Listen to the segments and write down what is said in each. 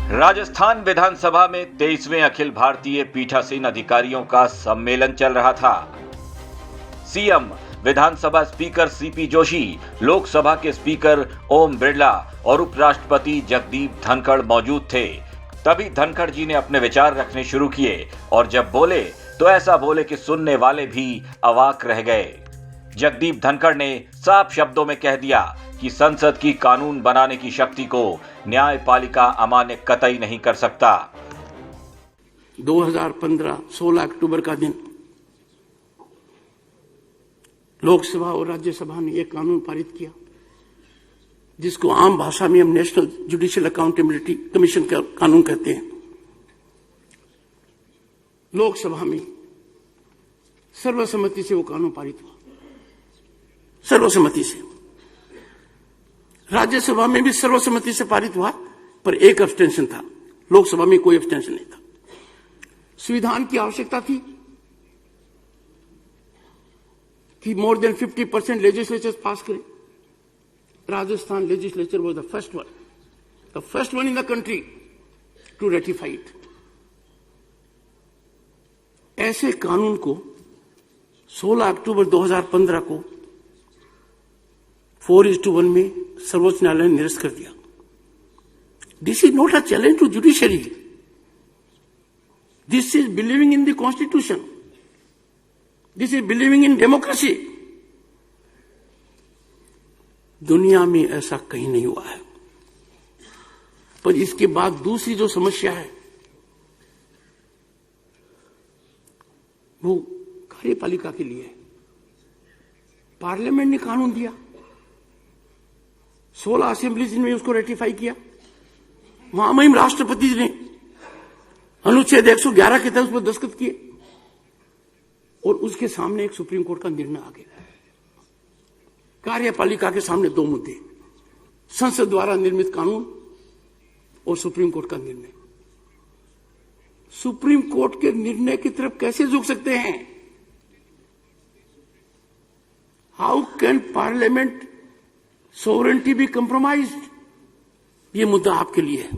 राजस्थान विधानसभा में 23वें अखिल भारतीय पीठासीन अधिकारियों का सम्मेलन चल रहा था। सीएम, विधानसभा स्पीकर सीपी जोशी, लोकसभा के स्पीकर ओम बिरला और उपराष्ट्रपति जगदीप धनखड़ मौजूद थे। तभी धनखड़ जी ने अपने विचार रखने शुरू किए और जब बोले तो ऐसा बोले कि सुनने वाले भी अवाक रह गए। जगदीप धनखड़ ने साफ शब्दों में कह दिया कि संसद की कानून बनाने की शक्ति को न्यायपालिका अमान्य कतई नहीं कर सकता। 2015 16 अक्टूबर का दिन लोकसभा और राज्यसभा ने यह कानून पारित किया, जिसको आम भाषा में हम नेशनल जुडिशियल अकाउंटेबिलिटी कमीशन का कानून कहते हैं। लोकसभा में सर्वसम्मति से वो कानून पारित हुआ, सर्वसम्मति से। राज्यसभा में भी सर्वसम्मति से पारित हुआ, पर एक अब्सटेंशन था। लोकसभा में कोई अब्सटेंशन नहीं था। संविधान की आवश्यकता थी कि मोर देन 50% लेजिस्लेचर पास करें। Rajasthan legislature was the first one in the country to ratify it. ऐसे कानून को 16 अक्टूबर 2015 को 4:1 में सर्वोच्च न्यायालय ने निरस्त कर दिया। This is not a challenge to judiciary, this is believing in the constitution, this is believing in democracy. दुनिया में ऐसा कहीं नहीं हुआ है। पर इसके बाद दूसरी जो समस्या है वो कार्यपालिका के लिए है। पार्लियामेंट ने कानून दिया, 16 असेंबलीज ने उसको रेटिफाई किया। महामहिम राष्ट्रपति ने अनुच्छेद 111 के तहत उस पर दस्तखत किए और उसके सामने एक सुप्रीम कोर्ट का निर्णय आ गया। कार्यपालिका के सामने दो मुद्दे, संसद द्वारा निर्मित कानून और सुप्रीम कोर्ट का निर्णय। सुप्रीम कोर्ट के निर्णय की तरफ कैसे झुक सकते हैं? How can parliament sovereignty be compromised? ये मुद्दा आपके लिए है।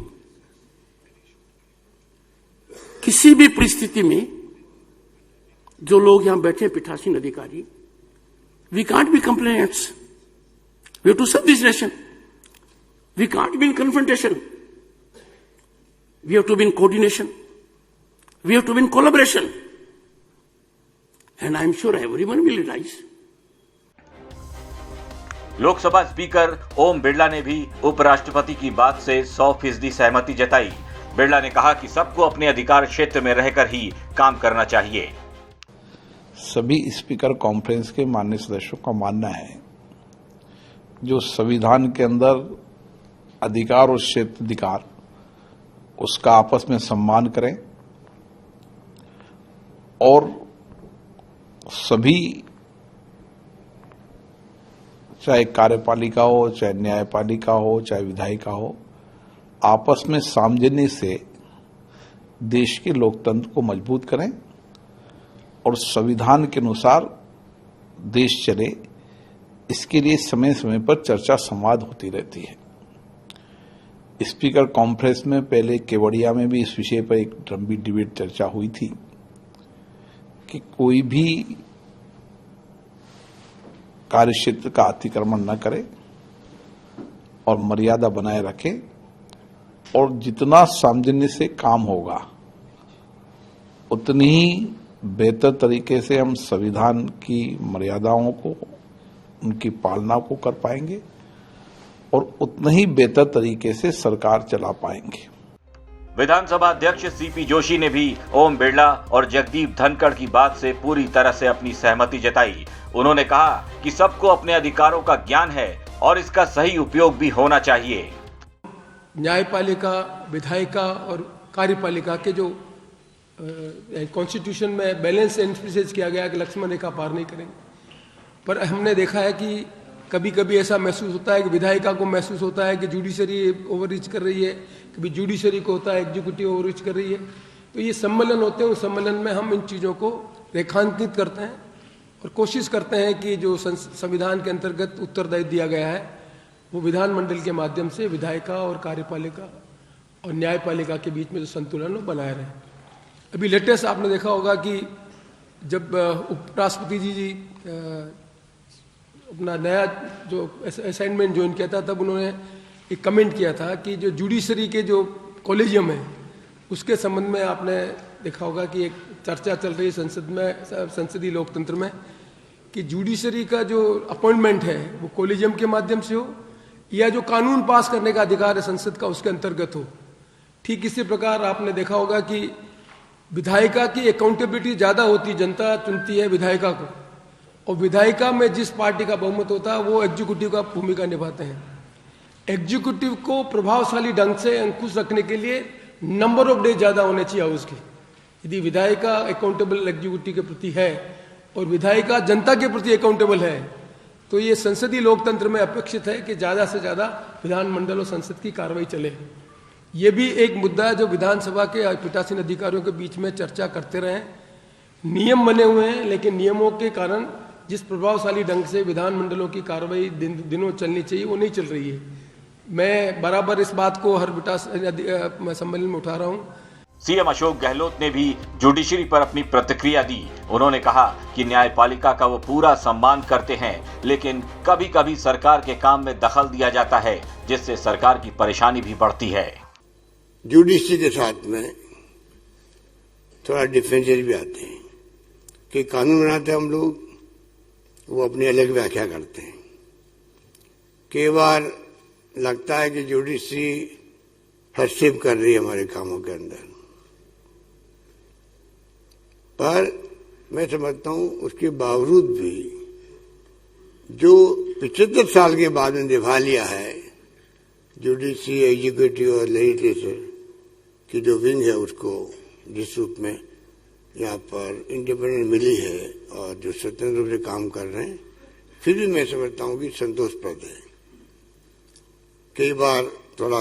किसी भी परिस्थिति में जो लोग यहां बैठे हैं पीठासीन अधिकारी, we can't be complainants, we have to serve this nation, we can't be in confrontation, we have to be in coordination, we have to be in collaboration, and I am sure everyone will rise. Lok Sabha speaker Om Birla ने भी उपराष्ट्रपति की बात से 100% सहमति जताई। बिरला ने कहा कि सबको अपने अधिकार क्षेत्र में रहकर ही काम करना चाहिए। सभी स्पीकर कॉन्फ्रेंस के माननीय सदस्यों का मानना है जो संविधान के अंदर अधिकार और क्षेत्राधिकार उसका आपस में सम्मान करें और सभी, चाहे कार्यपालिका हो, चाहे न्यायपालिका हो, चाहे विधायिका हो, आपस में सामंजस्य से देश के लोकतंत्र को मजबूत करें और संविधान के अनुसार देश चले, इसके लिए समय समय पर चर्चा संवाद होती रहती है। स्पीकर कॉन्फ्रेंस में पहले केवड़िया में भी इस विषय पर एक लंबी डिबेट चर्चा हुई थी कि कोई भी कार्यक्षेत्र का अतिक्रमण न करे और मर्यादा बनाए रखे और जितना सामंजस्य से काम होगा उतनी ही बेहतर तरीके से हम संविधान की मर्यादाओं को, उनकी पालना को कर पाएंगे और उतना ही बेहतर तरीके से सरकार चला पाएंगे। विधानसभा अध्यक्ष सीपी जोशी ने भी ओम बिरला और जगदीप धनखड़ की बात से पूरी तरह से अपनी सहमति जताई। उन्होंने कहा कि सबको अपने अधिकारों का ज्ञान है और इसका सही उपयोग भी होना चाहिए। न्यायपालिका, विधायिका और कार्यपालिका के जो कॉन्स्टिट्यूशन में बैलेंस एम्फेसिस किया गया कि लक्ष्मण रेखा पार नहीं करेंगे, पर हमने देखा है कि कभी कभी ऐसा महसूस होता है कि विधायिका को महसूस होता है कि जुडिशरी ओवररीच कर रही है, कभी जुडिशरी को होता है एग्जीक्यूटिव ओवररीच कर रही है। तो ये सम्मेलन होते हैं, उस सम्मेलन में हम इन चीज़ों को रेखांकित करते हैं और कोशिश करते हैं कि जो संविधान के अंतर्गत उत्तरदायित्व दिया गया है वो विधानमंडल के माध्यम से विधायिका और कार्यपालिका और न्यायपालिका के बीच में जो संतुलन वो बनाए रहे। अभी लेटेस्ट आपने देखा होगा कि जब उपराष्ट्रपति जी अपना नया जो असाइनमेंट ज्वाइन किया था, तब उन्होंने एक कमेंट किया था कि जो जुडिशरी के जो कॉलेजियम है उसके संबंध में आपने देखा होगा कि एक चर्चा चल रही है संसद में, संसदीय लोकतंत्र में, कि जुडिशरी का जो अपॉइंटमेंट है वो कॉलेजियम के माध्यम से हो या जो कानून पास करने का अधिकार है संसद का उसके अंतर्गत हो। ठीक इसी प्रकार आपने देखा होगा कि विधायिका की अकाउंटेबिलिटी ज़्यादा होती, जनता चुनती है विधायिका को, और विधायिका में जिस पार्टी का बहुमत होता है वो एग्जीक्यूटिव का भूमिका निभाते हैं। एग्जीक्यूटिव को प्रभावशाली ढंग से अंकुश रखने के लिए नंबर ऑफ डेज ज़्यादा होने चाहिए हाउस की। यदि विधायिका अकाउंटेबल एग्जीक्यूटिव के प्रति है और विधायिका जनता के प्रति अकाउंटेबल है, तो ये संसदीय लोकतंत्र में अपेक्षित है कि ज़्यादा से ज़्यादा विधानमंडल और संसद की कार्रवाई चले। ये भी एक मुद्दा है जो विधानसभा के पीठासीन अधिकारियों के बीच में चर्चा करते रहे। नियम बने हुए हैं, लेकिन नियमों के कारण जिस प्रभावशाली ढंग से विधानमंडलों की कार्रवाई दिनों चलनी चाहिए वो नहीं चल रही है। मैं बराबर इस बात को हर सम्मेलन में उठा रहा हूँ। सीएम अशोक गहलोत ने भी जुडिशरी पर अपनी प्रतिक्रिया दी। उन्होंने कहा कि न्यायपालिका का वो पूरा सम्मान करते हैं, लेकिन कभी कभी सरकार के काम में दखल दिया जाता है, जिससे सरकार की परेशानी भी बढ़ती है। जुडिशरी के साथ में थोड़ा डिफरेंशियल भी आते हैं कि कानून बनाते हैं हम लोग, वो अपनी अलग व्याख्या करते हैं। कई बार लगता है कि जुडिशरी हस्तक्षेप कर रही है हमारे कामों के अंदर, पर मैं समझता हूं उसके बावजूद भी जो 75 साल के बाद में निभा लिया है जुडिशरी, एग्जीक्यूटिव और लेजिस्लेचर की जो विंग है उसको, जिस रूप में यहाँ पर इंडिपेंडेंस मिली है और जो स्वतंत्र रूप से काम कर रहे हैं, फिर भी मैं समझता हूँ कि संतोषप्रद है। कई बार थोड़ा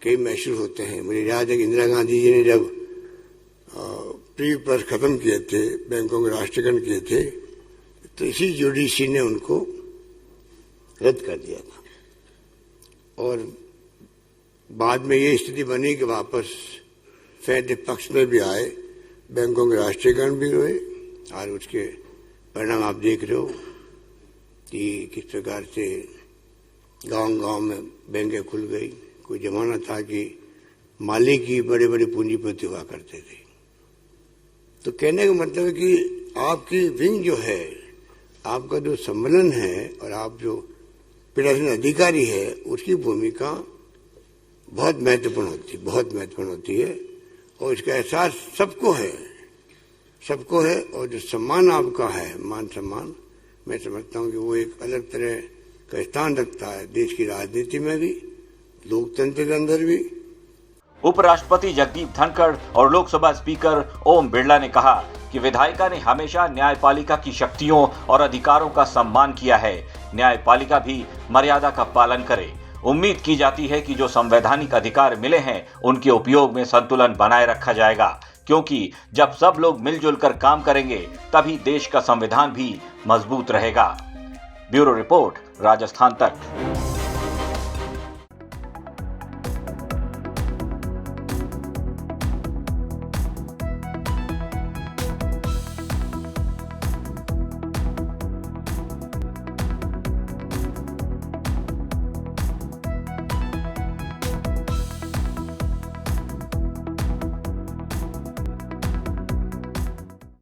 कई महसूस होते हैं। मुझे याद है कि इंदिरा गांधी जी ने जब प्री प्लस खत्म किए थे, बैंकों के राष्ट्रीयकरण किए थे, तो इसी जुडिशरी ने उनको रद्द कर दिया था और बाद में ये स्थिति बनी कि वापस फैसले पक्ष में भी आए, बैंकों के राष्ट्रीयकरण भी हुए और उसके परिणाम आप देख रहे हो कि किस प्रकार से गांव-गांव में बैंकें खुल गई। कोई जमाना था कि मालिक ही बड़े बड़े पूंजीपति हुआ करते थे। तो कहने का मतलब है कि आपकी विंग जो है, आपका जो सम्मेलन है और आप जो पीठासीन अधिकारी है, उसकी भूमिका बहुत महत्वपूर्ण होती है और इसका एहसास सबको है और जो सम्मान आपका है, मान सम्मान, मैं समझता हूँ कि वो एक अलग तरह का स्थान रखता है देश की राजनीति में भी, लोकतंत्र के अंदर भी। उपराष्ट्रपति जगदीप धनखड़ और लोकसभा स्पीकर ओम बिरला ने कहा कि विधायिका ने हमेशा न्यायपालिका की शक्तियों और अधिकारों का सम्मान किया है। न्यायपालिका भी मर्यादा का पालन करे। उम्मीद की जाती है कि जो संवैधानिक अधिकार मिले हैं उनके उपयोग में संतुलन बनाए रखा जाएगा, क्योंकि जब सब लोग मिलजुल कर काम करेंगे तभी देश का संविधान भी मजबूत रहेगा। ब्यूरो रिपोर्ट, राजस्थान तक।